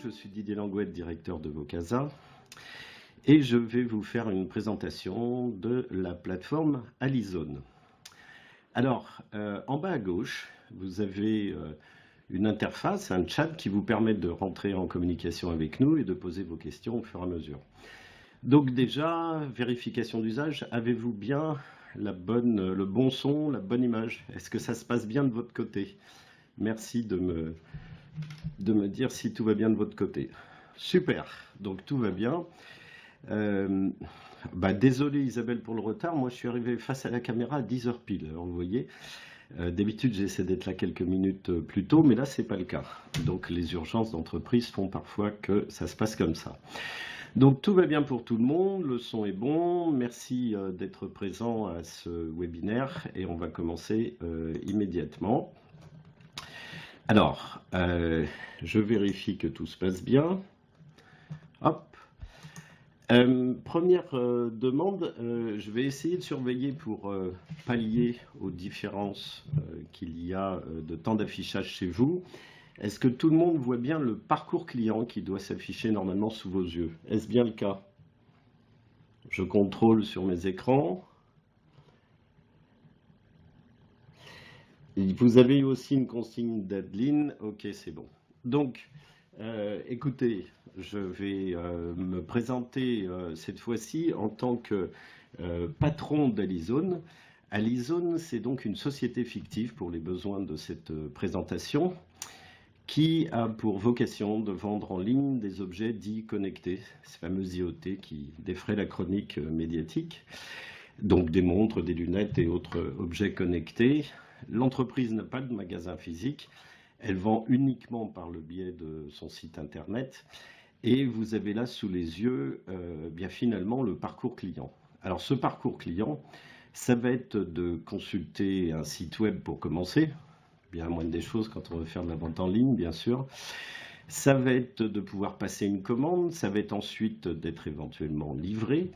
je suis Didier Langouette, directeur de Vocasa, et je vais vous faire une présentation de la plateforme Alizone. Alors, en bas à gauche, vous avez une interface, un chat qui vous permet de rentrer en communication avec nous et de poser vos questions au fur et à mesure. Donc déjà, vérification d'usage, avez-vous bien le bon son, la bonne image? Est-ce que ça se passe bien de votre côté? Merci de me dire si tout va bien de votre côté. Super, donc tout va bien. Désolé Isabelle pour le retard, moi je suis arrivé face à la caméra à 10h pile, alors vous voyez. D'habitude j'essaie d'être là quelques minutes plus tôt, mais là c'est pas le cas. Donc les urgences d'entreprise font parfois que ça se passe comme ça. Donc tout va bien pour tout le monde, le son est bon, merci d'être présent à ce webinaire et on va commencer immédiatement. Alors, je vérifie que tout se passe bien. Hop. Première demande, je vais essayer de surveiller pour pallier aux différences qu'il y a de temps d'affichage chez vous. Est-ce que tout le monde voit bien le parcours client qui doit s'afficher normalement sous vos yeux? Est-ce bien le cas? Je contrôle sur mes écrans. Et vous avez aussi une consigne d'Adeline. Ok, c'est bon. Donc, écoutez, je vais me présenter cette fois-ci en tant que patron d'Alizone. Alizone, c'est donc une société fictive pour les besoins de cette présentation qui a pour vocation de vendre en ligne des objets dits connectés, ces fameux IoT qui défraient la chronique médiatique, donc des montres, des lunettes et autres objets connectés. L'entreprise n'a pas de magasin physique, elle vend uniquement par le biais de son site internet et vous avez là sous les yeux bien finalement le parcours client. Alors ce parcours client, ça va être de consulter un site web pour commencer, bien moindre des choses quand on veut faire de la vente en ligne, bien sûr. Ça va être de pouvoir passer une commande, ça va être ensuite d'être éventuellement livré,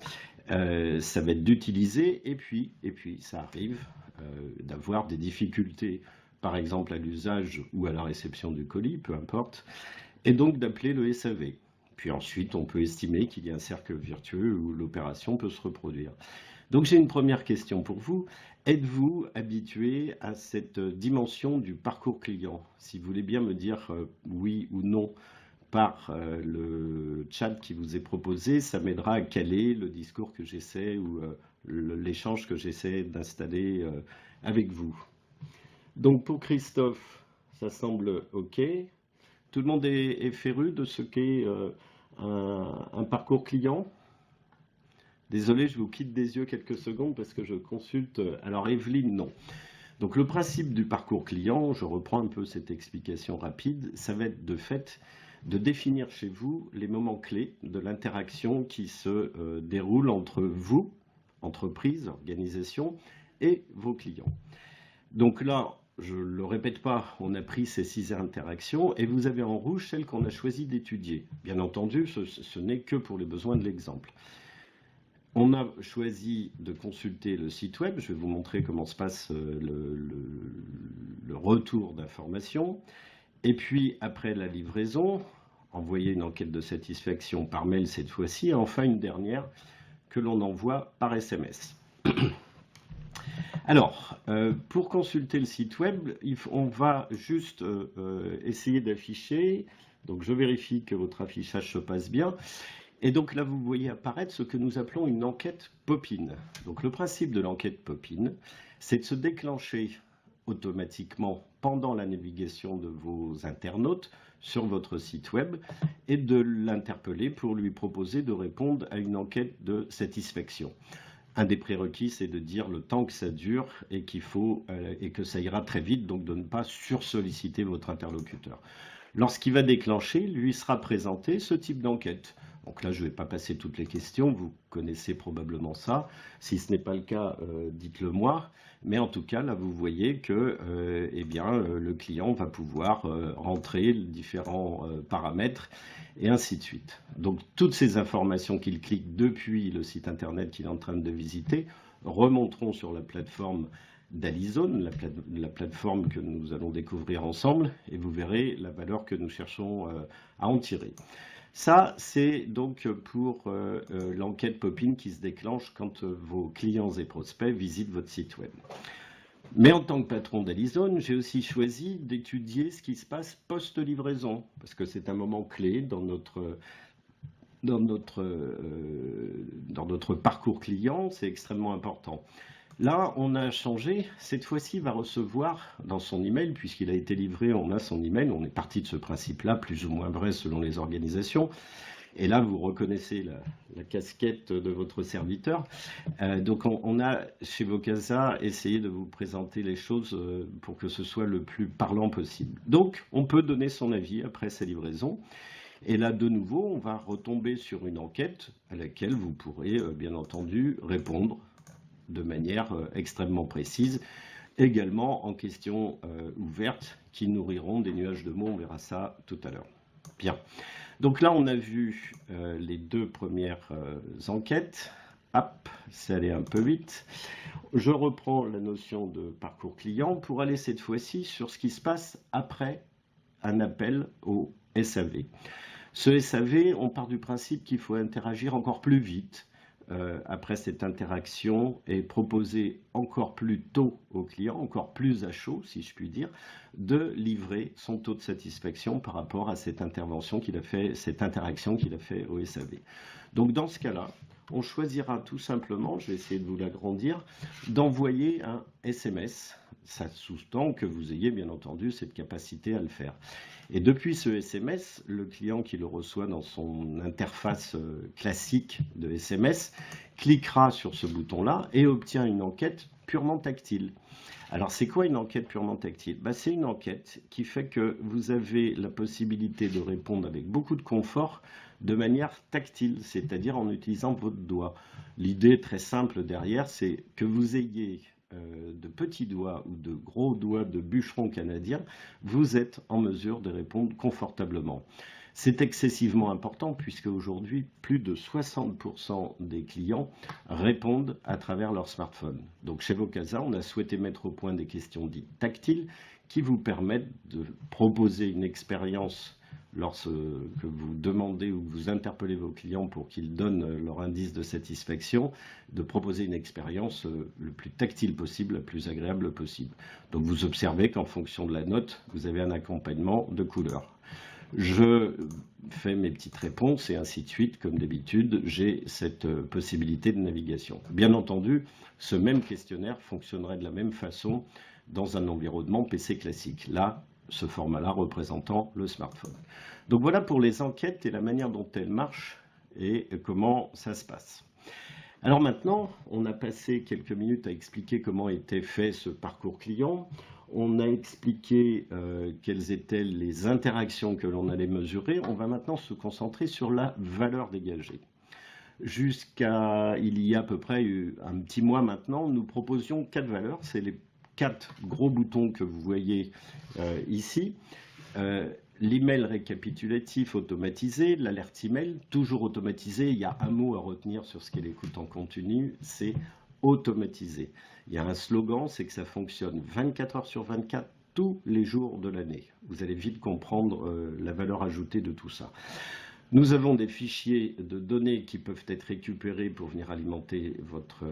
ça va être d'utiliser, et puis ça arrive d'avoir des difficultés, par exemple à l'usage ou à la réception du colis, peu importe, et donc d'appeler le SAV. Puis ensuite, on peut estimer qu'il y a un cercle vertueux où l'opération peut se reproduire. Donc j'ai une première question pour vous. Êtes-vous habitué à cette dimension du parcours client? Si vous voulez bien me dire oui ou non par le chat qui vous est proposé, ça m'aidera à caler le discours que j'essaie ou l'échange que j'essaie d'installer avec vous. Donc pour Christophe, ça semble OK. Tout le monde est féru de ce qu'est un parcours client? Désolé, je vous quitte des yeux quelques secondes parce que je consulte. Alors Evelyne, non. Donc le principe du parcours client, je reprends un peu cette explication rapide, ça va être de fait de définir chez vous les moments clés de l'interaction qui se déroule entre vous, entreprise, organisation, et vos clients. Donc là, je ne le répète pas, on a pris ces 6 interactions et vous avez en rouge celles qu'on a choisi d'étudier. Bien entendu, ce n'est que pour les besoins de l'exemple. On a choisi de consulter le site web. Je vais vous montrer comment se passe le retour d'informations. Et puis, après la livraison, envoyer une enquête de satisfaction par mail cette fois-ci. Et enfin, une dernière que l'on envoie par SMS. Alors, pour consulter le site web, on va juste essayer d'afficher. Donc, je vérifie que votre affichage se passe bien. Et donc là, vous voyez apparaître ce que nous appelons une enquête pop-in. Donc le principe de l'enquête pop-in, c'est de se déclencher automatiquement pendant la navigation de vos internautes sur votre site web et de l'interpeller pour lui proposer de répondre à une enquête de satisfaction. Un des prérequis, c'est de dire le temps que ça dure et et que ça ira très vite, donc de ne pas sursolliciter votre interlocuteur. Lorsqu'il va déclencher, lui sera présenté ce type d'enquête. Donc là, je ne vais pas passer toutes les questions, vous connaissez probablement ça. Si ce n'est pas le cas, dites-le moi. Mais en tout cas, là, vous voyez que le client va pouvoir rentrer les différents paramètres et ainsi de suite. Donc, toutes ces informations qu'il clique depuis le site internet qu'il est en train de visiter remonteront sur la plateforme d'Alizone, la plateforme que nous allons découvrir ensemble, et vous verrez la valeur que nous cherchons à en tirer. Ça, c'est donc pour l'enquête Pop-in qui se déclenche quand vos clients et prospects visitent votre site web. Mais en tant que patron d'Alizone, j'ai aussi choisi d'étudier ce qui se passe post-livraison, parce que c'est un moment clé dans notre parcours client, c'est extrêmement important. Là, on a changé. Cette fois-ci, il va recevoir dans son email, puisqu'il a été livré, on a son email. On est parti de ce principe-là, plus ou moins vrai selon les organisations. Et là, vous reconnaissez la casquette de votre serviteur. Donc, on a, chez Vocasa, essayé de vous présenter les choses pour que ce soit le plus parlant possible. Donc, on peut donner son avis après sa livraison. Et là, de nouveau, on va retomber sur une enquête à laquelle vous pourrez, bien entendu, répondre de manière extrêmement précise, également en questions ouvertes qui nourriront des nuages de mots, on verra ça tout à l'heure. Bien, donc là on a vu les deux premières enquêtes. Hop, c'est allé un peu vite. Je reprends la notion de parcours client pour aller cette fois-ci sur ce qui se passe après un appel au SAV. Ce SAV, on part du principe qu'il faut interagir encore plus vite après cette interaction et proposer encore plus tôt au client, encore plus à chaud, si je puis dire, de livrer son taux de satisfaction par rapport à cette intervention qu'il a fait, cette interaction qu'il a fait au SAV. Donc dans ce cas-là, on choisira tout simplement, je vais essayer de vous l'agrandir, d'envoyer un SMS. Ça sous-tend que vous ayez bien entendu cette capacité à le faire. Et depuis ce SMS, le client qui le reçoit dans son interface classique de SMS cliquera sur ce bouton-là et obtient une enquête purement tactile. Alors c'est quoi une enquête purement tactile? C'est une enquête qui fait que vous avez la possibilité de répondre avec beaucoup de confort de manière tactile, c'est-à-dire en utilisant votre doigt. L'idée très simple derrière, c'est que vous ayez de petits doigts ou de gros doigts de bûcheron canadien, vous êtes en mesure de répondre confortablement. C'est excessivement important puisque aujourd'hui, plus de 60% des clients répondent à travers leur smartphone. Donc chez Vocasa, on a souhaité mettre au point des questions dites tactiles qui vous permettent de proposer une expérience lorsque vous demandez ou vous interpellez vos clients pour qu'ils donnent leur indice de satisfaction, de proposer une expérience le plus tactile possible, la plus agréable possible. Donc vous observez qu'en fonction de la note, vous avez un accompagnement de couleurs. Je fais mes petites réponses et ainsi de suite. Comme d'habitude, j'ai cette possibilité de navigation. Bien entendu, ce même questionnaire fonctionnerait de la même façon dans un environnement PC classique. Là, ce format-là représentant le smartphone. Donc voilà pour les enquêtes et la manière dont elles marchent et comment ça se passe. Alors maintenant, on a passé quelques minutes à expliquer comment était fait ce parcours client. On a expliqué quelles étaient les interactions que l'on allait mesurer. On va maintenant se concentrer sur la valeur dégagée. Jusqu'à il y a à peu près un petit mois maintenant, nous proposions 4 valeurs. C'est les 4 gros boutons que vous voyez ici. L'email récapitulatif automatisé, l'alerte email, toujours automatisé. Il y a un mot à retenir sur ce qu'est l'écoute en continu, c'est automatisé. Il y a un slogan, c'est que ça fonctionne 24 heures sur 24, tous les jours de l'année. Vous allez vite comprendre la valeur ajoutée de tout ça. Nous avons des fichiers de données qui peuvent être récupérés pour venir alimenter votre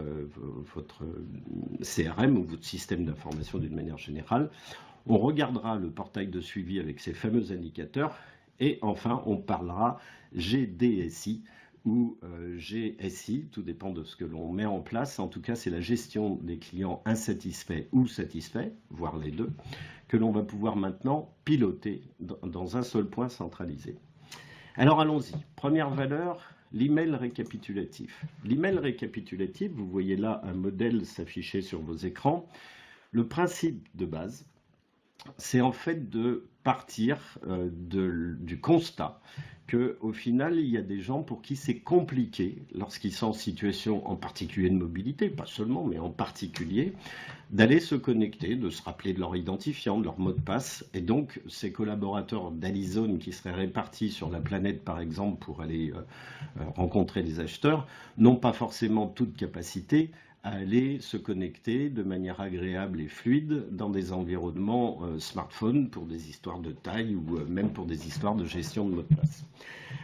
CRM ou votre système d'information d'une manière générale. On regardera le portail de suivi avec ces fameux indicateurs. Et enfin, on parlera GDSI ou GSI, tout dépend de ce que l'on met en place. En tout cas, c'est la gestion des clients insatisfaits ou satisfaits, voire les deux, que l'on va pouvoir maintenant piloter dans un seul point centralisé. Alors allons-y. Première valeur, l'email récapitulatif. L'email récapitulatif, vous voyez là un modèle s'afficher sur vos écrans. Le principe de base, c'est en fait de partir du constat qu'au final, il y a des gens pour qui c'est compliqué, lorsqu'ils sont en situation en particulier de mobilité, pas seulement, mais en particulier, d'aller se connecter, de se rappeler de leur identifiant, de leur mot de passe. Et donc, ces collaborateurs d'Alizone qui seraient répartis sur la planète, par exemple, pour aller rencontrer les acheteurs, n'ont pas forcément toute capacité à aller se connecter de manière agréable et fluide dans des environnements smartphones pour des histoires de taille ou même pour des histoires de gestion de mots de passe.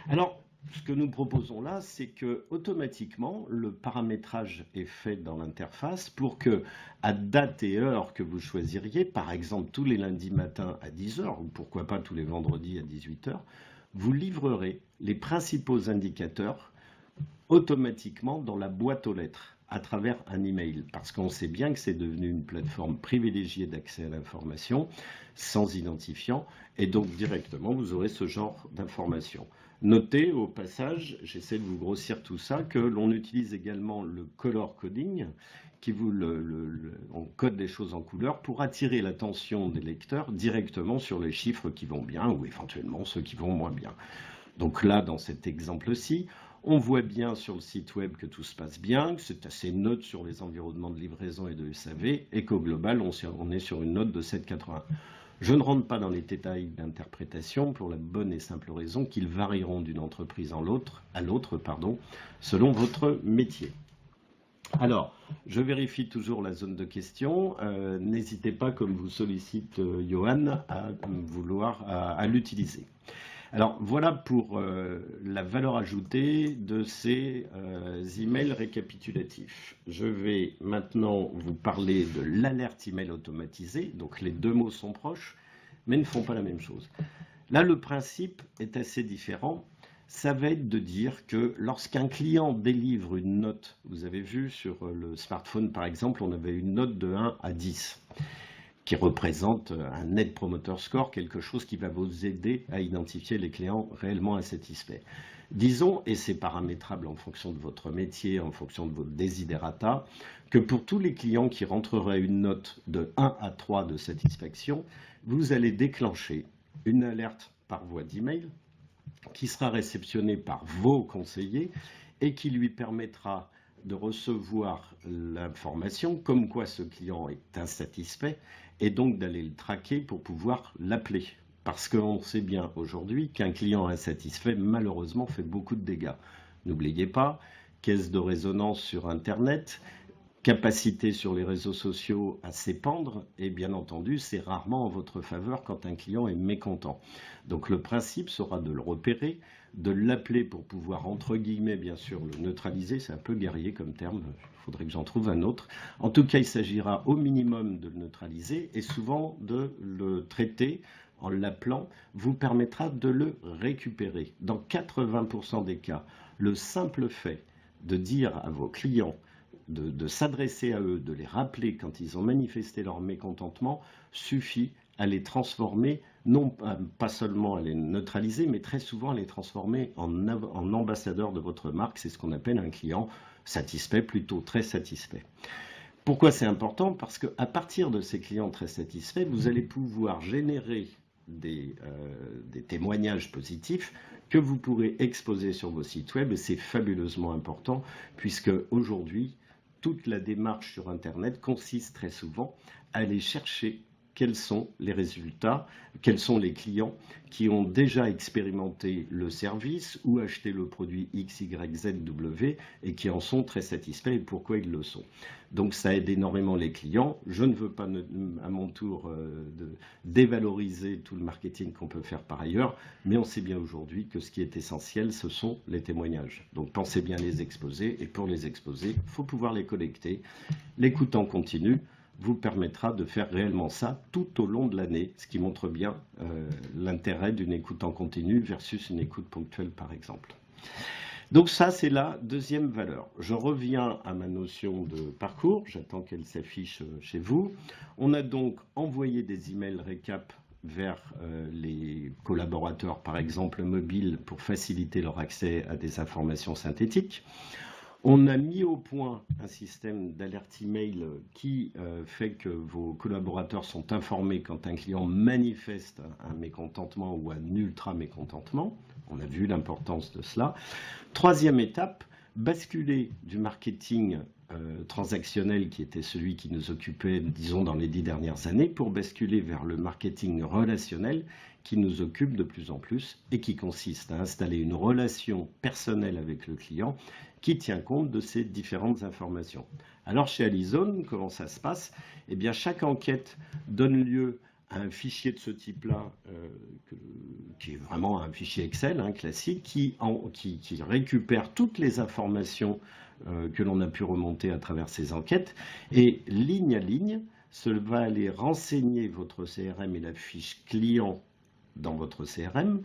Alors, ce que nous proposons là, c'est que automatiquement, le paramétrage est fait dans l'interface pour que, à date et heure que vous choisiriez, par exemple tous les lundis matins à 10 h ou pourquoi pas tous les vendredis à 18 h, vous livrerez les principaux indicateurs automatiquement dans la boîte aux lettres à travers un email, parce qu'on sait bien que c'est devenu une plateforme privilégiée d'accès à l'information sans identifiant, et donc directement vous aurez ce genre d'informations. Notez au passage, j'essaie de vous grossir tout ça, que l'on utilise également le color coding, qui on code des choses en couleur pour attirer l'attention des lecteurs directement sur les chiffres qui vont bien ou éventuellement ceux qui vont moins bien. Donc là, dans cet exemple-ci, on voit bien sur le site web que tout se passe bien, que c'est assez neutre sur les environnements de livraison et de SAV, et qu'au global, on est sur une note de 7,80. Je ne rentre pas dans les détails d'interprétation pour la bonne et simple raison qu'ils varieront d'une entreprise à l'autre, selon votre métier. Alors, je vérifie toujours la zone de questions. N'hésitez pas, comme vous sollicite Johan, à l'utiliser. Alors, voilà pour la valeur ajoutée de ces emails récapitulatifs. Je vais maintenant vous parler de l'alerte email automatisée. Donc, les deux mots sont proches, mais ne font pas la même chose. Là, le principe est assez différent. Ça va être de dire que lorsqu'un client délivre une note, vous avez vu sur le smartphone par exemple, on avait une note de 1 à 10 qui représente un Net Promoter Score, quelque chose qui va vous aider à identifier les clients réellement insatisfaits. Disons, et c'est paramétrable en fonction de votre métier, en fonction de votre desiderata, que pour tous les clients qui rentreraient une note de 1 à 3 de satisfaction, vous allez déclencher une alerte par voie d'email qui sera réceptionné par vos conseillers et qui lui permettra de recevoir l'information comme quoi ce client est insatisfait et donc d'aller le traquer pour pouvoir l'appeler. Parce qu'on sait bien aujourd'hui qu'un client insatisfait, malheureusement, fait beaucoup de dégâts. N'oubliez pas, caisse de résonance sur Internet, capacité sur les réseaux sociaux à s'épandre, et bien entendu, c'est rarement en votre faveur quand un client est mécontent. Donc le principe sera de le repérer, de l'appeler pour pouvoir, entre guillemets, bien sûr, le neutraliser. C'est un peu guerrier comme terme, il faudrait que j'en trouve un autre. En tout cas, il s'agira au minimum de le neutraliser et souvent de le traiter en l'appelant vous permettra de le récupérer. Dans 80% des cas, le simple fait de dire à vos clients de s'adresser à eux, de les rappeler quand ils ont manifesté leur mécontentement, suffit à les transformer, non pas seulement à les neutraliser, mais très souvent à les transformer en ambassadeurs de votre marque. C'est ce qu'on appelle un client satisfait, plutôt très satisfait. Pourquoi c'est important? Parce qu'à partir de ces clients très satisfaits, vous allez pouvoir générer des témoignages positifs que vous pourrez exposer sur vos sites web, et c'est fabuleusement important puisque aujourd'hui, toute la démarche sur Internet consiste très souvent à aller chercher quels sont les résultats, quels sont les clients qui ont déjà expérimenté le service ou acheté le produit X, Y, Z, W et qui en sont très satisfaits et pourquoi ils le sont. Donc ça aide énormément les clients. Je ne veux pas à mon tour dévaloriser tout le marketing qu'on peut faire par ailleurs, mais on sait bien aujourd'hui que ce qui est essentiel, ce sont les témoignages. Donc pensez bien à les exposer et pour les exposer, il faut pouvoir les collecter. L'écoute en continu vous permettra de faire réellement ça tout au long de l'année, ce qui montre bien l'intérêt d'une écoute en continu versus une écoute ponctuelle par exemple. Donc ça, c'est la deuxième valeur. Je reviens à ma notion de parcours, j'attends qu'elle s'affiche chez vous. On a donc envoyé des emails récap vers les collaborateurs, par exemple mobiles, pour faciliter leur accès à des informations synthétiques. On a mis au point un système d'alerte email qui fait que vos collaborateurs sont informés quand un client manifeste un mécontentement ou un ultra mécontentement. On a vu l'importance de cela. Troisième étape, basculer du marketing transactionnel qui était celui qui nous occupait, disons, dans les 10 dernières années, pour basculer vers le marketing relationnel qui nous occupe de plus en plus et qui consiste à installer une relation personnelle avec le client qui tient compte de ces différentes informations. Alors chez Alizone, comment ça se passe? Eh bien, chaque enquête donne lieu à un fichier de ce type-là, qui est vraiment un fichier Excel classique, qui récupère toutes les informations que l'on a pu remonter à travers ces enquêtes, et ligne à ligne, ça va aller renseigner votre CRM et la fiche client dans votre CRM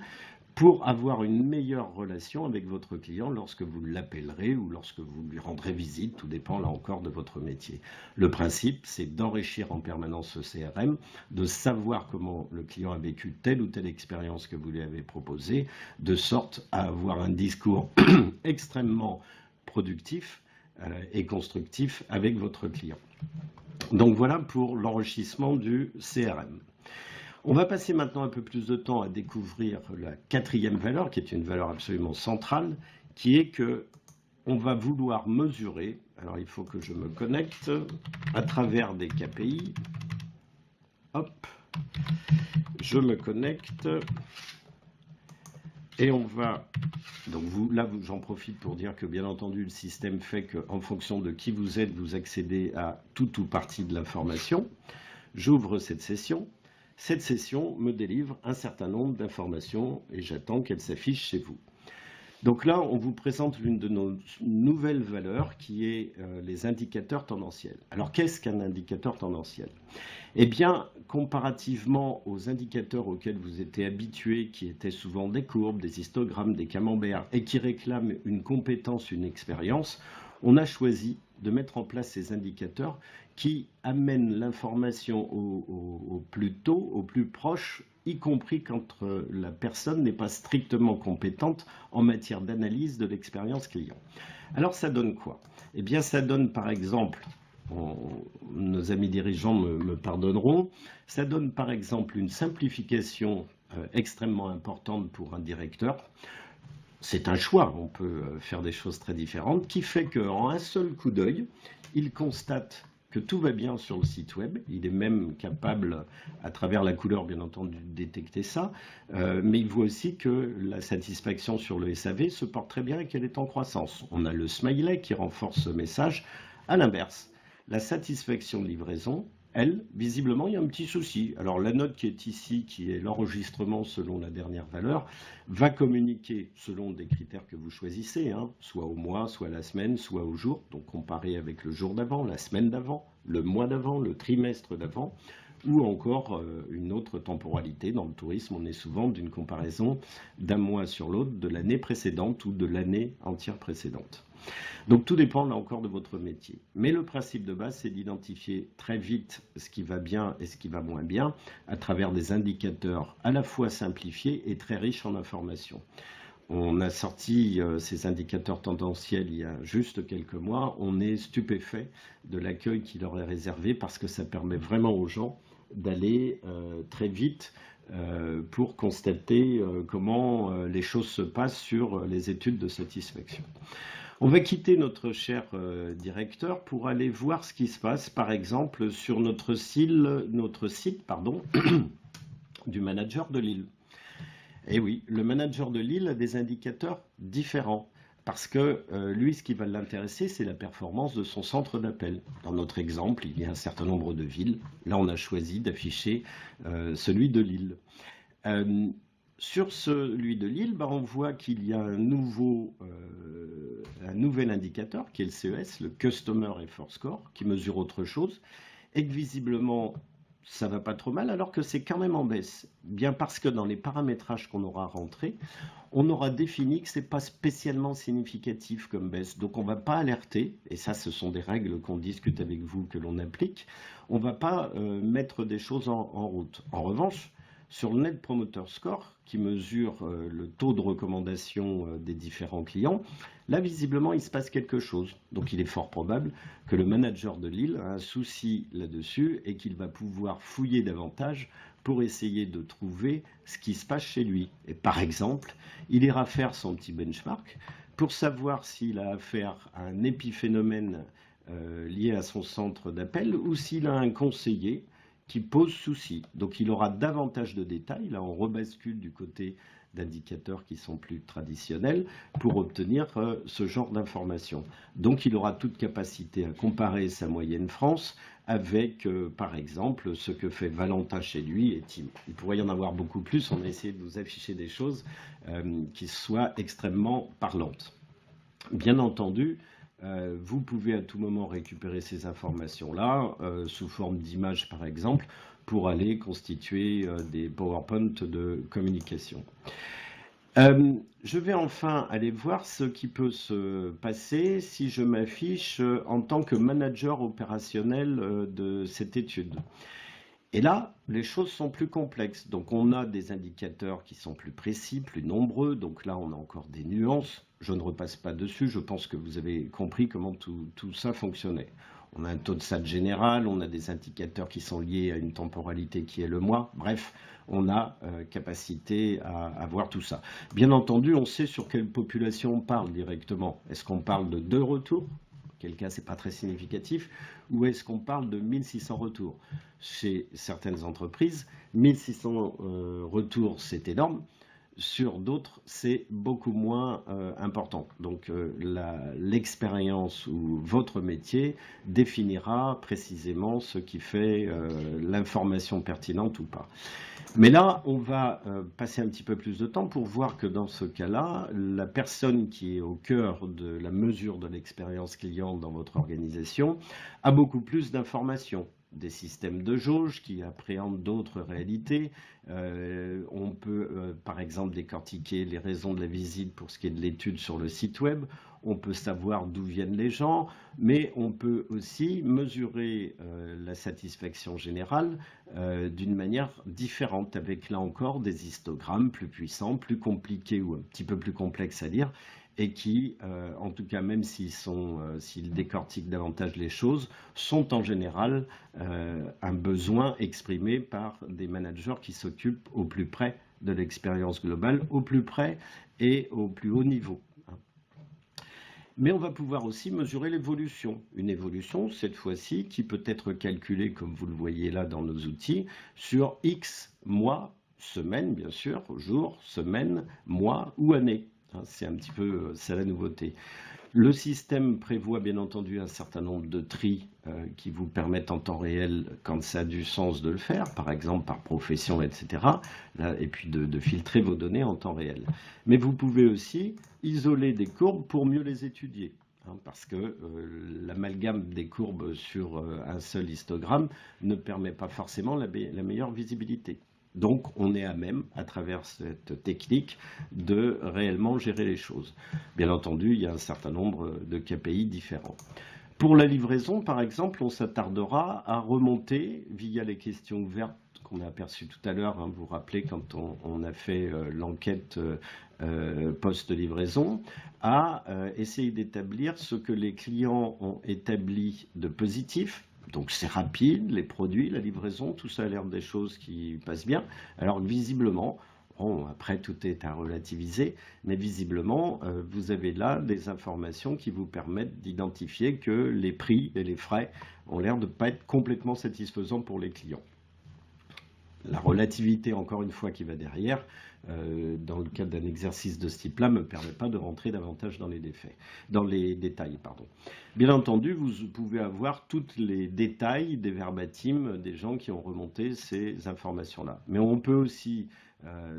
pour avoir une meilleure relation avec votre client lorsque vous l'appellerez ou lorsque vous lui rendrez visite, tout dépend là encore de votre métier. Le principe, c'est d'enrichir en permanence ce CRM, de savoir comment le client a vécu telle ou telle expérience que vous lui avez proposée, de sorte à avoir un discours extrêmement productif et constructif avec votre client. Donc voilà pour l'enrichissement du CRM. On va passer maintenant un peu plus de temps à découvrir la quatrième valeur, qui est une valeur absolument centrale, qui est que on va vouloir mesurer, alors il faut que je me connecte à travers des KPI, hop, je me connecte, et on va, donc là j'en profite pour dire que bien entendu le système fait qu'en fonction de qui vous êtes, vous accédez à tout ou partie de l'information. J'ouvre cette session. Cette session me délivre un certain nombre d'informations et j'attends qu'elles s'affichent chez vous. Donc là, on vous présente l'une de nos nouvelles valeurs qui est les indicateurs tendanciels. Alors qu'est-ce qu'un indicateur tendanciel? Eh bien, comparativement aux indicateurs auxquels vous étiez habitués, qui étaient souvent des courbes, des histogrammes, des camemberts et qui réclament une compétence, une expérience, on a choisi de mettre en place ces indicateurs qui amènent l'information au plus tôt, au plus proche, y compris quand la personne n'est pas strictement compétente en matière d'analyse de l'expérience client. Alors ça donne quoi? Eh bien ça donne par exemple, nos amis dirigeants me pardonneront, ça donne par exemple une simplification extrêmement importante pour un directeur. C'est un choix, on peut faire des choses très différentes, qui fait qu'en un seul coup d'œil, il constate que tout va bien sur le site web. Il est même capable, à travers la couleur bien entendu, de détecter ça, mais il voit aussi que la satisfaction sur le SAV se porte très bien et qu'elle est en croissance. On a le smiley qui renforce ce message. À l'inverse, la satisfaction de livraison, elle, visiblement, il y a un petit souci. Alors la note qui est ici, qui est l'enregistrement selon la dernière valeur, va communiquer selon des critères que vous choisissez, soit au mois, soit à la semaine, soit au jour, donc comparé avec le jour d'avant, la semaine d'avant, le mois d'avant, le trimestre d'avant, ou encore une autre temporalité. Dans le tourisme, on est souvent d'une comparaison d'un mois sur l'autre, de l'année précédente ou de l'année entière précédente. Donc tout dépend là encore de votre métier. Mais le principe de base, c'est d'identifier très vite ce qui va bien et ce qui va moins bien à travers des indicateurs à la fois simplifiés et très riches en informations. On a sorti ces indicateurs tendanciels il y a juste quelques mois. On est stupéfait de l'accueil qui leur est réservé parce que ça permet vraiment aux gens d'aller très vite pour constater comment les choses se passent sur les études de satisfaction. On va quitter notre cher directeur pour aller voir ce qui se passe, par exemple, sur notre site du manager de Lille. Et oui, le manager de Lille a des indicateurs différents parce que lui, ce qui va l'intéresser, c'est la performance de son centre d'appel. Dans notre exemple, il y a un certain nombre de villes. Là, on a choisi d'afficher celui de Lille. Sur celui de Lille, on voit qu'il y a un nouvel indicateur qui est le CES, le Customer Effort Score, qui mesure autre chose, et que visiblement, ça va pas trop mal, alors que c'est quand même en baisse. Bien parce que dans les paramétrages qu'on aura rentrés, on aura défini que ce n'est pas spécialement significatif comme baisse. Donc on ne va pas alerter, et ça ce sont des règles qu'on discute avec vous, que l'on applique, on ne va pas mettre des choses en route. En revanche, sur le Net Promoter Score, qui mesure le taux de recommandation des différents clients, là, visiblement, il se passe quelque chose. Donc, il est fort probable que le manager de Lille a un souci là-dessus et qu'il va pouvoir fouiller davantage pour essayer de trouver ce qui se passe chez lui. Et par exemple, il ira faire son petit benchmark pour savoir s'il a affaire à un épiphénomène lié à son centre d'appel ou s'il a un conseiller qui pose souci. Donc il aura davantage de détails. Là, on rebascule du côté d'indicateurs qui sont plus traditionnels pour obtenir ce genre d'informations. Donc il aura toute capacité à comparer sa moyenne France avec, par exemple, ce que fait Valentin chez lui et Tim. Il pourrait y en avoir beaucoup plus, on a essayé de vous afficher des choses qui soient extrêmement parlantes. Bien entendu, vous pouvez à tout moment récupérer ces informations-là sous forme d'images, par exemple, pour aller constituer des PowerPoint de communication. Je vais enfin aller voir ce qui peut se passer si je m'affiche en tant que manager opérationnel de cette étude. Et là, les choses sont plus complexes. Donc, on a des indicateurs qui sont plus précis, plus nombreux. Donc là, on a encore des nuances. Je ne repasse pas dessus. Je pense que vous avez compris comment tout ça fonctionnait. On a un taux de SAT général, on a des indicateurs qui sont liés à une temporalité qui est le mois. Bref, on a capacité à voir tout ça. Bien entendu, on sait sur quelle population on parle directement. Est-ce qu'on parle de 2 retours ? Quel cas, ce n'est pas très significatif. Ou est-ce qu'on parle de 1600 retours? Chez certaines entreprises, 1600 retours, c'est énorme. Sur d'autres, c'est beaucoup moins important. Donc, l'expérience ou votre métier définira précisément ce qui fait l'information pertinente ou pas. Mais là, on va passer un petit peu plus de temps pour voir que dans ce cas-là, la personne qui est au cœur de la mesure de l'expérience client dans votre organisation a beaucoup plus d'informations. Des systèmes de jauge qui appréhendent d'autres réalités. On peut, par exemple, décortiquer les raisons de la visite pour ce qui est de l'étude sur le site web. On peut savoir d'où viennent les gens, mais on peut aussi mesurer la satisfaction générale d'une manière différente, avec là encore des histogrammes plus puissants, plus compliqués ou un petit peu plus complexes à lire, et qui, en tout cas, même s'ils décortiquent davantage les choses, sont en général un besoin exprimé par des managers qui s'occupent au plus près de l'expérience globale, au plus près et au plus haut niveau. Mais on va pouvoir aussi mesurer l'évolution. Une évolution, cette fois-ci, qui peut être calculée, comme vous le voyez là dans nos outils, sur X mois, semaines, bien sûr, jours, semaines, mois ou années. C'est un petit peu, c'est la nouveauté. Le système prévoit bien entendu un certain nombre de tris qui vous permettent en temps réel, quand ça a du sens de le faire, par exemple par profession, etc. Et puis de filtrer vos données en temps réel. Mais vous pouvez aussi isoler des courbes pour mieux les étudier. Parce que l'amalgame des courbes sur un seul histogramme ne permet pas forcément la meilleure visibilité. Donc, on est à même, à travers cette technique, de réellement gérer les choses. Bien entendu, il y a un certain nombre de KPI différents. Pour la livraison, par exemple, on s'attardera à remonter, via les questions ouvertes qu'on a aperçues tout à l'heure, vous vous rappelez, quand on a fait l'enquête post-livraison, à essayer d'établir ce que les clients ont établi de positif. Donc c'est rapide, les produits, la livraison, tout ça a l'air des choses qui passent bien. Alors visiblement, bon, après tout est à relativiser, mais visiblement, vous avez là des informations qui vous permettent d'identifier que les prix et les frais ont l'air de ne pas être complètement satisfaisants pour les clients. La relativité, encore une fois, qui va derrière, dans le cadre d'un exercice de ce type-là, ne me permet pas de rentrer davantage dans les détails. Bien entendu, vous pouvez avoir tous les détails des verbatims des gens qui ont remonté ces informations-là. Mais on peut aussi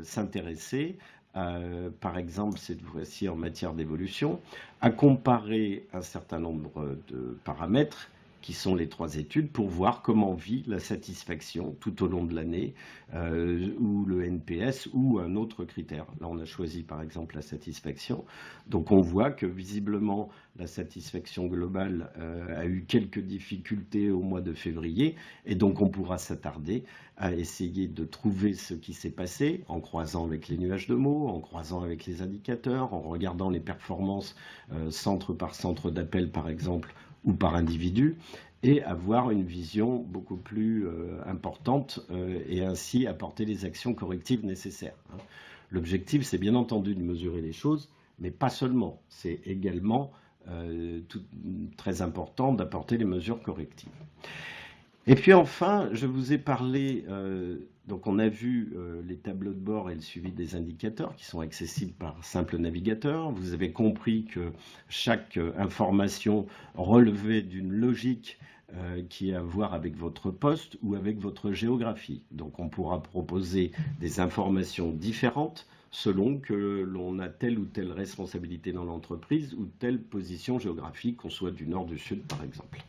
s'intéresser, par exemple, cette fois-ci en matière d'évolution, à comparer un certain nombre de paramètres qui sont les 3 études, pour voir comment vit la satisfaction tout au long de l'année, ou le NPS, ou un autre critère. Là, on a choisi par exemple la satisfaction. Donc on voit que visiblement, la satisfaction globale a eu quelques difficultés au mois de février, et donc on pourra s'attarder à essayer de trouver ce qui s'est passé, en croisant avec les nuages de mots, en croisant avec les indicateurs, en regardant les performances centre par centre d'appel par exemple, ou par individu, et avoir une vision beaucoup plus importante et ainsi apporter les actions correctives nécessaires. L'objectif, c'est bien entendu de mesurer les choses, mais pas seulement. C'est également très important d'apporter les mesures correctives. Et puis enfin, je vous ai parlé, donc on a vu les tableaux de bord et le suivi des indicateurs qui sont accessibles par simple navigateur. Vous avez compris que chaque information relevait d'une logique qui a à voir avec votre poste ou avec votre géographie. Donc on pourra proposer des informations différentes selon que l'on a telle ou telle responsabilité dans l'entreprise ou telle position géographique, qu'on soit du nord, du sud par exemple.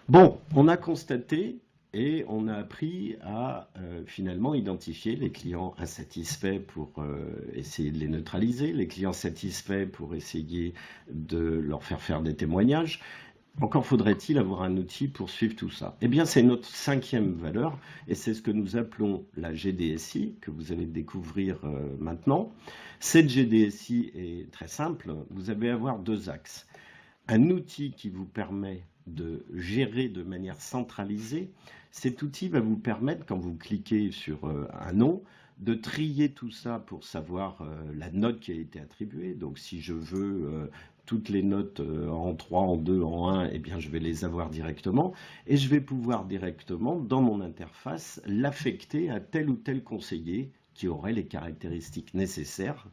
Bon, on a constaté et on a appris à finalement identifier les clients insatisfaits pour essayer de les neutraliser, les clients satisfaits pour essayer de leur faire des témoignages. Encore faudrait-il avoir un outil pour suivre tout ça. Eh bien, c'est notre 5e valeur et c'est ce que nous appelons la GDSI, que vous allez découvrir maintenant. Cette GDSI est très simple. Vous allez avoir 2 axes. Un outil qui vous permet de gérer de manière centralisée. Cet outil va vous permettre, quand vous cliquez sur un nom, de trier tout ça pour savoir la note qui a été attribuée. Donc si je veux toutes les notes en 3, en 2, en 1, eh bien je vais les avoir directement. Et je vais pouvoir directement, dans mon interface, l'affecter à tel ou tel conseiller qui aurait les caractéristiques nécessaires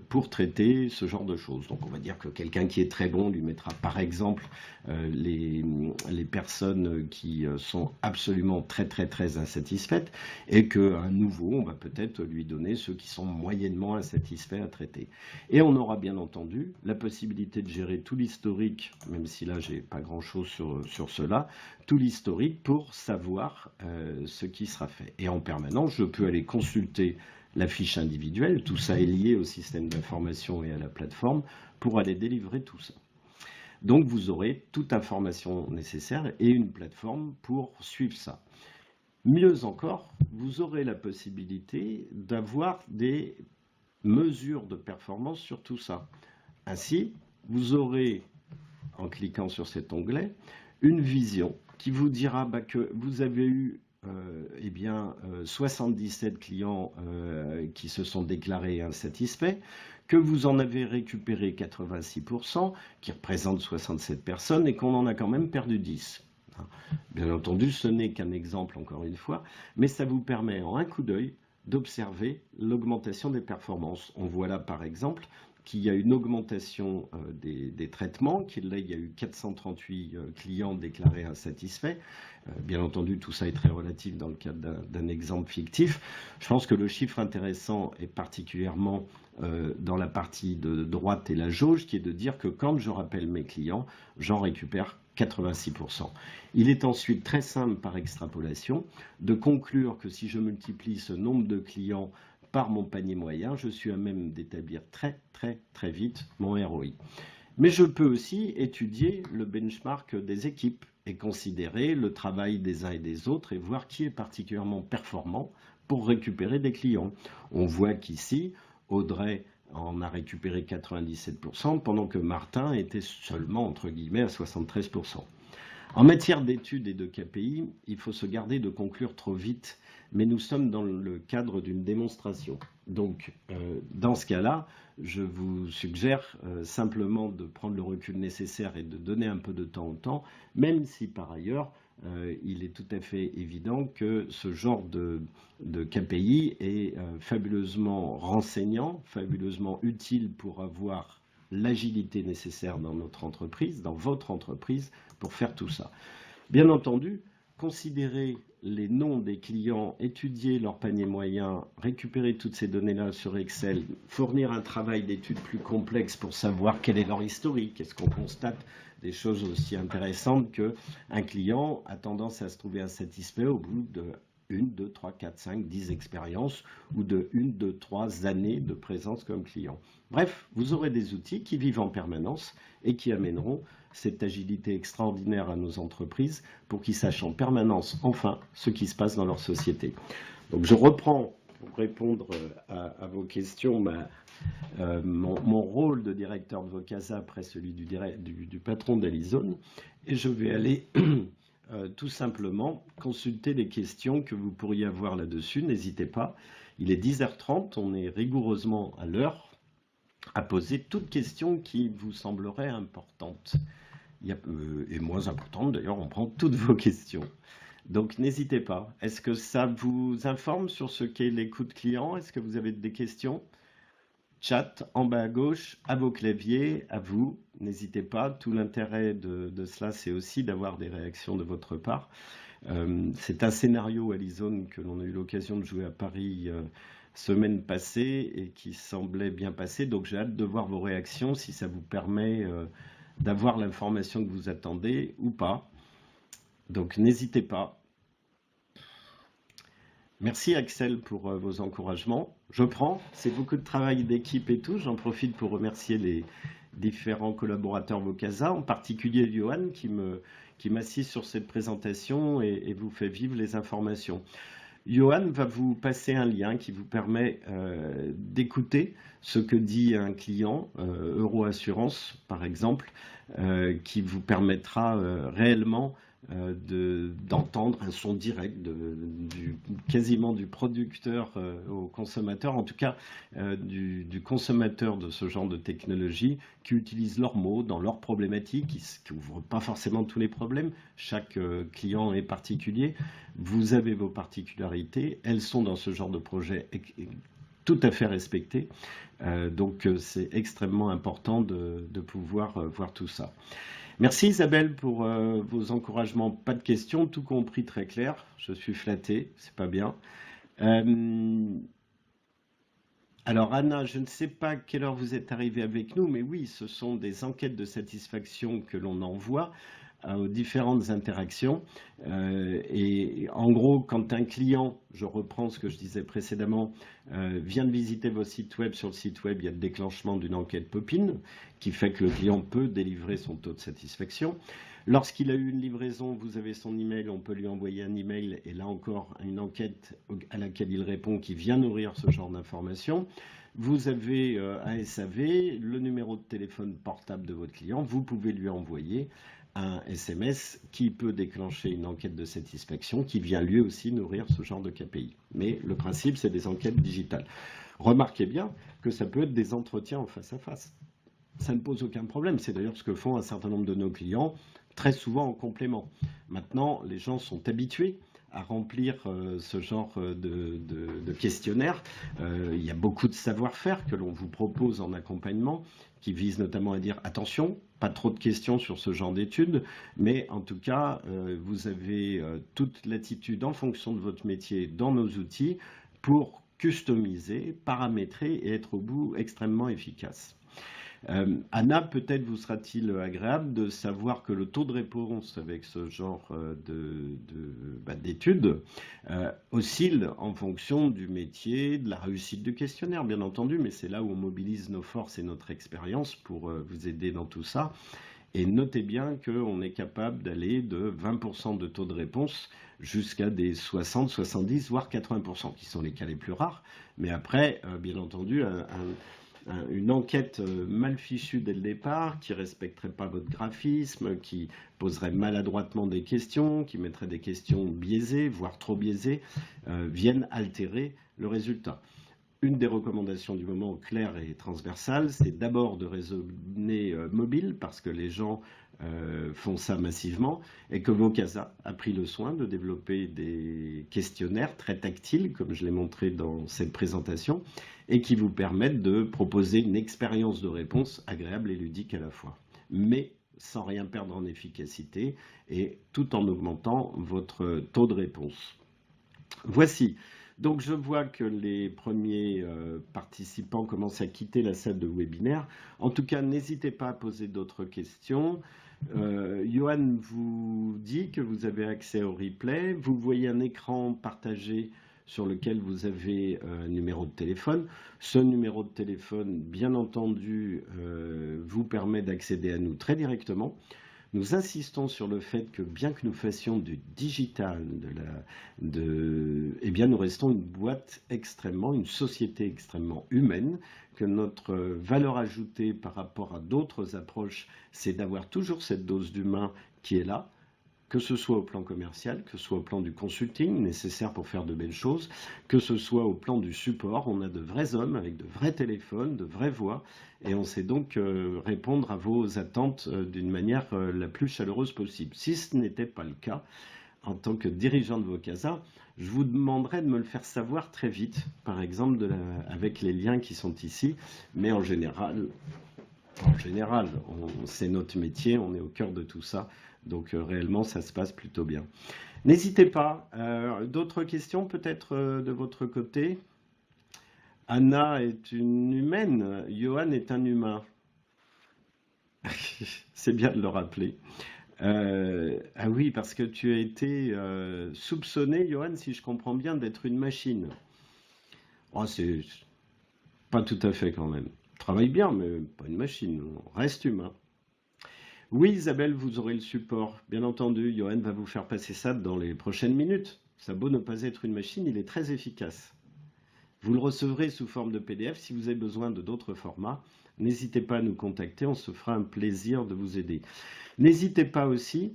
pour traiter ce genre de choses. Donc on va dire que quelqu'un qui est très bon lui mettra par exemple les personnes qui sont absolument très insatisfaites et qu'un nouveau, on va peut-être lui donner ceux qui sont moyennement insatisfaits à traiter. Et on aura bien entendu la possibilité de gérer tout l'historique, même si là j'ai pas grand chose sur cela, tout l'historique pour savoir ce qui sera fait. Et en permanence, je peux aller consulter la fiche individuelle, tout ça est lié au système d'information et à la plateforme pour aller délivrer tout ça. Donc vous aurez toute information nécessaire et une plateforme pour suivre ça. Mieux encore, vous aurez la possibilité d'avoir des mesures de performance sur tout ça. Ainsi, vous aurez, en cliquant sur cet onglet, une vision qui vous dira que vous avez eu 77 clients qui se sont déclarés insatisfaits, que vous en avez récupéré 86%, qui représentent 67 personnes, et qu'on en a quand même perdu 10. Bien entendu, ce n'est qu'un exemple, encore une fois, mais ça vous permet en un coup d'œil d'observer l'augmentation des performances. On voit là, par exemple, qu'il y a une augmentation des traitements, qu'il y a eu 438 clients déclarés insatisfaits. Bien entendu, tout ça est très relatif dans le cadre d'un exemple fictif. Je pense que le chiffre intéressant est particulièrement dans la partie de droite et la jauge, qui est de dire que quand je rappelle mes clients, j'en récupère 86%. Il est ensuite très simple par extrapolation de conclure que si je multiplie ce nombre de clients par mon panier moyen, je suis à même d'établir très vite mon ROI. Mais je peux aussi étudier le benchmark des équipes et considérer le travail des uns et des autres et voir qui est particulièrement performant pour récupérer des clients. On voit qu'ici, Audrey en a récupéré 97%, pendant que Martin était seulement, entre guillemets, à 73%. En matière d'études et de KPI, il faut se garder de conclure trop vite, mais nous sommes dans le cadre d'une démonstration. Donc, dans ce cas-là, je vous suggère simplement de prendre le recul nécessaire et de donner un peu de temps au temps, même si par ailleurs, il est tout à fait évident que ce genre de KPI est fabuleusement renseignant, fabuleusement utile pour avoir l'agilité nécessaire dans notre entreprise, dans votre entreprise, pour faire tout ça. Bien entendu, considérer les noms des clients, étudier leur panier moyen, récupérer toutes ces données-là sur Excel, fournir un travail d'étude plus complexe pour savoir quel est leur historique, est-ce qu'on constate des choses aussi intéressantes qu'un client a tendance à se trouver insatisfait au bout de 1, 2, 3, 4, 5, 10 expériences ou de 1, 2, 3 années de présence comme client. Bref, vous aurez des outils qui vivent en permanence et qui amèneront cette agilité extraordinaire à nos entreprises pour qu'ils sachent en permanence, enfin, ce qui se passe dans leur société. Donc je reprends, pour répondre à vos questions, mon rôle de directeur de Vocasa après celui du patron d'Alizone, et je vais aller tout simplement consulter les questions que vous pourriez avoir là-dessus. N'hésitez pas, il est 10h30, on est rigoureusement à l'heure à poser toute question qui vous semblerait importante. et moins importante d'ailleurs, on prend toutes vos questions. Donc n'hésitez pas. Est-ce que ça vous informe sur ce qu'est l'écoute client? Est-ce que vous avez des questions? Chat en bas à gauche, à vos claviers, à vous. N'hésitez pas. Tout l'intérêt de cela, c'est aussi d'avoir des réactions de votre part. C'est un scénario Alizone que l'on a eu l'occasion de jouer à Paris semaine passée et qui semblait bien passer. Donc j'ai hâte de voir vos réactions, si ça vous permet d'avoir l'information que vous attendez ou pas. Donc n'hésitez pas. Merci Axel pour vos encouragements. Je prends, c'est beaucoup de travail d'équipe et tout. J'en profite pour remercier les différents collaborateurs Vocasa, en particulier Johan qui m'assiste sur cette présentation et vous fait vivre les informations. Johan va vous passer un lien qui vous permet d'écouter ce que dit un client, Euroassurance par exemple, qui vous permettra réellement d'entendre un son direct quasiment du producteur au consommateur, en tout cas du consommateur de ce genre de technologie, qui utilise leurs mots dans leurs problématiques, qui n'ouvrent pas forcément tous les problèmes. Chaque client est particulier. Vous avez vos particularités, elles sont dans ce genre de projet tout à fait respectées. Donc c'est extrêmement important de pouvoir voir tout ça. Merci Isabelle pour vos encouragements. Pas de questions, tout compris, très clair. Je suis flatté, c'est pas bien. Alors Anna, je ne sais pas à quelle heure vous êtes arrivée avec nous, mais oui, ce sont des enquêtes de satisfaction que l'on envoie aux différentes interactions. Et en gros, quand un client, je reprends ce que je disais précédemment, vient de visiter vos sites web, sur le site web, il y a le déclenchement d'une enquête Popin qui fait que le client peut délivrer son taux de satisfaction. Lorsqu'il a eu une livraison, vous avez son email, on peut lui envoyer un email et là encore une enquête à laquelle il répond qui vient nourrir ce genre d'informations. Vous avez un SAV, le numéro de téléphone portable de votre client, vous pouvez lui envoyer un SMS qui peut déclencher une enquête de satisfaction qui vient lui aussi nourrir ce genre de KPI. Mais le principe, c'est des enquêtes digitales. Remarquez bien que ça peut être des entretiens en face à face. Ça ne pose aucun problème. C'est d'ailleurs ce que font un certain nombre de nos clients, très souvent en complément. Maintenant, les gens sont habitués à remplir ce genre de questionnaire. Il y a beaucoup de savoir-faire que l'on vous propose en accompagnement, qui vise notamment à dire attention, pas trop de questions sur ce genre d'études, mais en tout cas, vous avez toute l'attitude en fonction de votre métier dans nos outils pour customiser, paramétrer et être au bout extrêmement efficace. Anna, peut-être vous sera-t-il agréable de savoir que le taux de réponse avec ce genre d'études oscille en fonction du métier, de la réussite du questionnaire, bien entendu, mais c'est là où on mobilise nos forces et notre expérience pour vous aider dans tout ça. Et notez bien qu'on est capable d'aller de 20% de taux de réponse jusqu'à des 60, 70, voire 80%, qui sont les cas les plus rares. Mais après, bien entendu, une enquête mal fichue dès le départ, qui ne respecterait pas votre graphisme, qui poserait maladroitement des questions, qui mettrait des questions biaisées, voire trop biaisées, viennent altérer le résultat. Une des recommandations du moment claires et transversales, c'est d'abord de raisonner mobile, parce que les gens font ça massivement, et que Vocasa a pris le soin de développer des questionnaires très tactiles, comme je l'ai montré dans cette présentation, et qui vous permettent de proposer une expérience de réponse agréable et ludique à la fois, mais sans rien perdre en efficacité, et tout en augmentant votre taux de réponse. Voici. Donc je vois que les premiers participants commencent à quitter la salle de webinaire. En tout cas, n'hésitez pas à poser d'autres questions. Johan vous dit que vous avez accès au replay. Vous voyez un écran partagé sur lequel vous avez un numéro de téléphone. Ce numéro de téléphone, bien entendu, vous permet d'accéder à nous très directement. Nous insistons sur le fait que bien que nous fassions du digital, eh bien nous restons une boîte une société extrêmement humaine, que notre valeur ajoutée par rapport à d'autres approches, c'est d'avoir toujours cette dose d'humain qui est là, que ce soit au plan commercial, que ce soit au plan du consulting nécessaire pour faire de belles choses, que ce soit au plan du support. On a de vrais hommes avec de vrais téléphones, de vraies voix, et on sait donc répondre à vos attentes d'une manière la plus chaleureuse possible. Si ce n'était pas le cas, en tant que dirigeant de Vocasa, je vous demanderais de me le faire savoir très vite, par exemple avec les liens qui sont ici, mais en général, c'est notre métier, on est au cœur de tout ça, donc réellement ça se passe plutôt bien. N'hésitez pas. D'autres questions peut-être de votre côté? Anna est une humaine, Johan est un humain. C'est bien de le rappeler. Ah oui, parce que tu as été soupçonné, Johan, si je comprends bien, d'être une machine. Oh, c'est pas tout à fait quand même. Travaille bien, mais pas une machine. On reste humain. Oui, Isabelle, vous aurez le support. Bien entendu, Johan va vous faire passer ça dans les prochaines minutes. Ça a beau ne pas être une machine, il est très efficace. Vous le recevrez sous forme de PDF. Si vous avez besoin de d'autres formats, n'hésitez pas à nous contacter, on se fera un plaisir de vous aider. N'hésitez pas aussi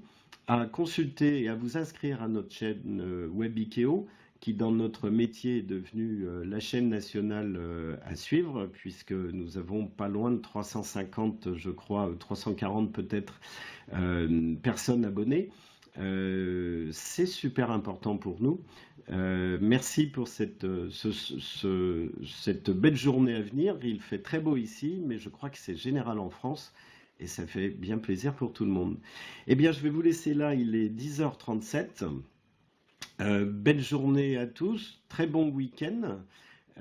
à consulter et à vous inscrire à notre chaîne Web-IKEO, qui dans notre métier est devenue la chaîne nationale à suivre, puisque nous avons pas loin de 350, je crois, 340 peut-être, personnes abonnées. C'est super important pour nous. Merci pour cette belle journée à venir. Il fait très beau ici, mais je crois que c'est général en France et ça fait bien plaisir pour tout le monde. Eh bien, je vais vous laisser là, il est 10h37. Belle journée à tous, très bon week-end.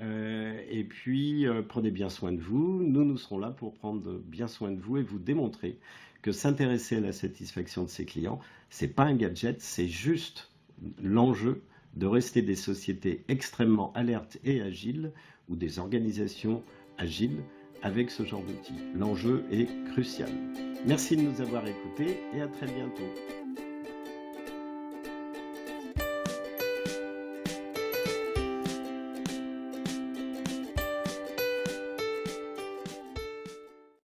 Et puis, prenez bien soin de vous. Nous serons là pour prendre bien soin de vous et vous démontrer que s'intéresser à la satisfaction de ses clients, c'est pas un gadget, c'est juste l'enjeu de rester des sociétés extrêmement alertes et agiles ou des organisations agiles avec ce genre d'outils. L'enjeu est crucial. Merci de nous avoir écoutés et à très bientôt.